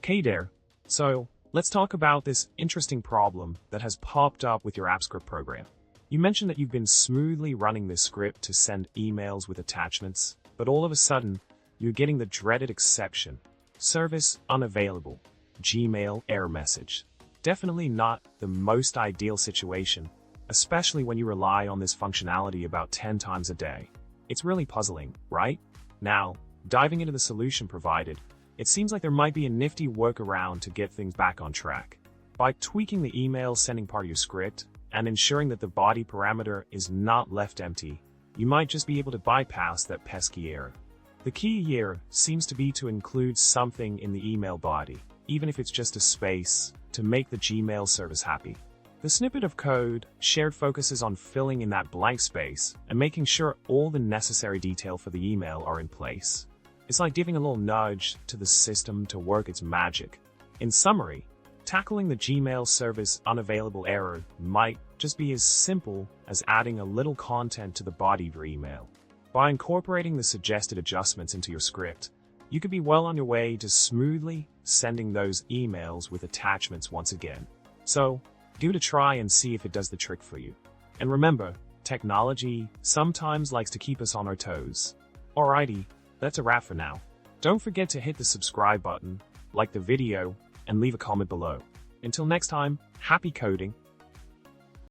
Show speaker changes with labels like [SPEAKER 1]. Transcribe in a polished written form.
[SPEAKER 1] Hey there. So, let's talk about this interesting problem that has popped up with your AppScript program. You mentioned that you've been smoothly running this script to send emails with attachments, but all of a sudden, you're getting the dreaded exception. Service unavailable. Gmail error message. Definitely not the most ideal situation, especially when you rely on this functionality about 10 times a day. It's really puzzling, right? Now, diving into the solution provided, it seems like there might be a nifty workaround to get things back on track. By tweaking the email sending part of your script and ensuring that the body parameter is not left empty, you might just be able to bypass that pesky error. The key here seems to be to include something in the email body, even if it's just a space, to make the Gmail service happy. The snippet of code shared focuses on filling in that blank space and making sure all the necessary detail for the email are in place. It's like giving a little nudge to the system to work its magic. In summary, tackling the Gmail service unavailable error might just be as simple as adding a little content to the body of your email. By incorporating the suggested adjustments into your script, you could be well on your way to smoothly sending those emails with attachments once again. So, give it a try and see if it does the trick for you. And remember, technology sometimes likes to keep us on our toes. Alrighty, that's a wrap for now. Don't forget to hit the subscribe button, like the video, and leave a comment below. Until next time, happy coding!